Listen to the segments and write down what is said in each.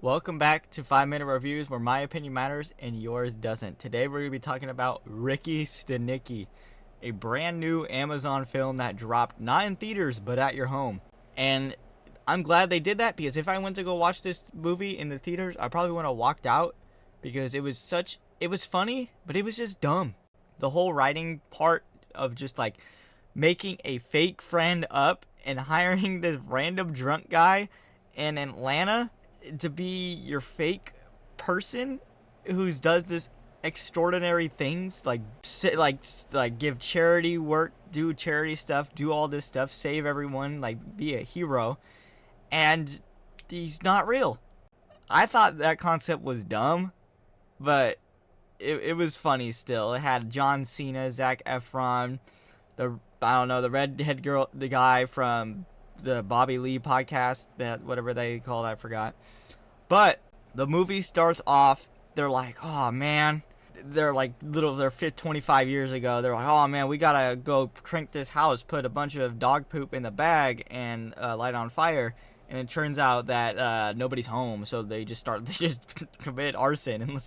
Welcome back to 5 Minute Reviews, where my opinion matters and yours doesn't. Today we're going to be talking about Ricky Stanicky, a brand new Amazon film that dropped not in theaters but at your home. And I'm glad they did that, because if I went to go watch this movie in the theaters, I probably would have walked out, because it was funny, but it was just dumb. The whole writing part of just like making a fake friend up and hiring this random drunk guy in Atlanta to be your fake person who does this extraordinary things, like give charity work, do charity stuff, do all this stuff, save everyone, like be a hero, and he's not real. I thought that concept was dumb, but it was funny still. It had John Cena, Zac Efron, the redhead girl, the guy from the Bobby Lee podcast, that whatever they called, I forgot. But the movie starts off, they're like, oh man, they're 25 years ago. They're like, oh man, we gotta go crank this house, put a bunch of dog poop in the bag and light on fire. And it turns out that nobody's home, so they just commit arson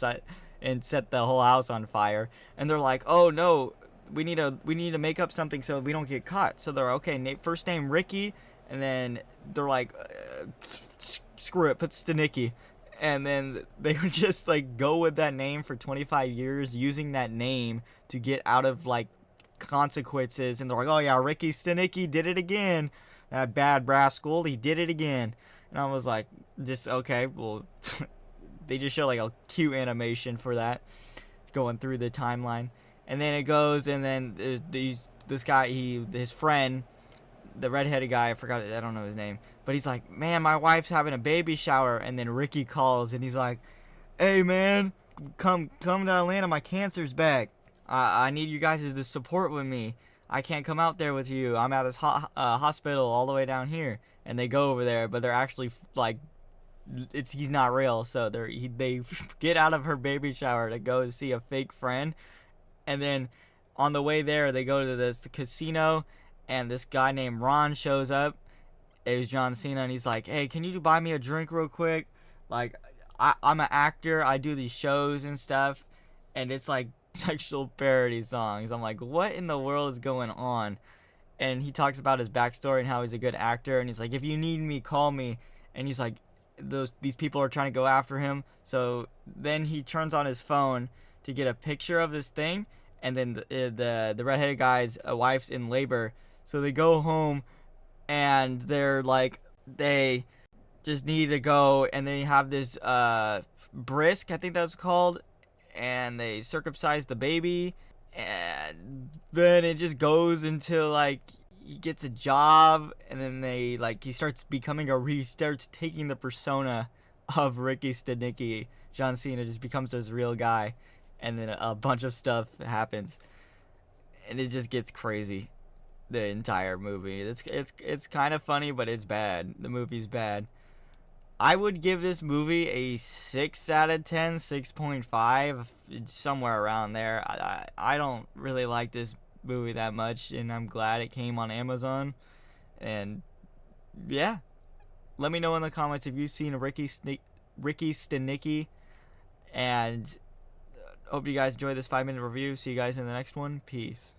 and set the whole house on fire. And they're like, oh no, we need to make up something so we don't get caught. So they're okay, first name Ricky, and then they're like, screw it, put Stanicky. And then they would just like go with that name for 25 years, using that name to get out of like consequences. And they're like, oh yeah, Ricky Stanicky did it again, that bad rascal, he did it again. And I was like, just okay, well they just show like a cute animation for that. It's going through the timeline, and then it goes, and then this guy, his friend, the redheaded guy, I don't know his name, but he's like, man, my wife's having a baby shower. And then Ricky calls and he's like, hey man, come to Atlanta, my cancer's back. I need you guys to support with me. I can't come out there with you, I'm at this hospital all the way down here. And they go over there, but they're actually like, he's not real. So they get out of her baby shower to go see a fake friend. And then on the way there, they go to the casino, and this guy named Ron shows up. It was John Cena, and he's like, hey, can you buy me a drink real quick? Like, I'm an actor, I do these shows and stuff, and it's like sexual parody songs. I'm like, what in the world is going on? And he talks about his backstory and how he's a good actor, and he's like, if you need me, call me. And he's like, these people are trying to go after him. So then he turns on his phone to get a picture of this thing, and then the redheaded guy's wife's in labor. So they go home, and they're like, they just need to go, and they have this brisk, I think that's called, and they circumcise the baby. And then it just goes until like he gets a job, and then he starts taking the persona of Ricky Stanicky. John Cena just becomes this real guy, and then a bunch of stuff happens, and it just gets crazy. The entire movie, it's kind of funny, but it's bad. The movie's bad. I would give this movie a 6 out of 10, 6.5, somewhere around there. I don't really like this movie that much, and I'm glad it came on Amazon. And yeah, let me know in the comments if you've seen Ricky Stanicky, and hope you guys enjoy this 5-minute review. See you guys in the next one. Peace.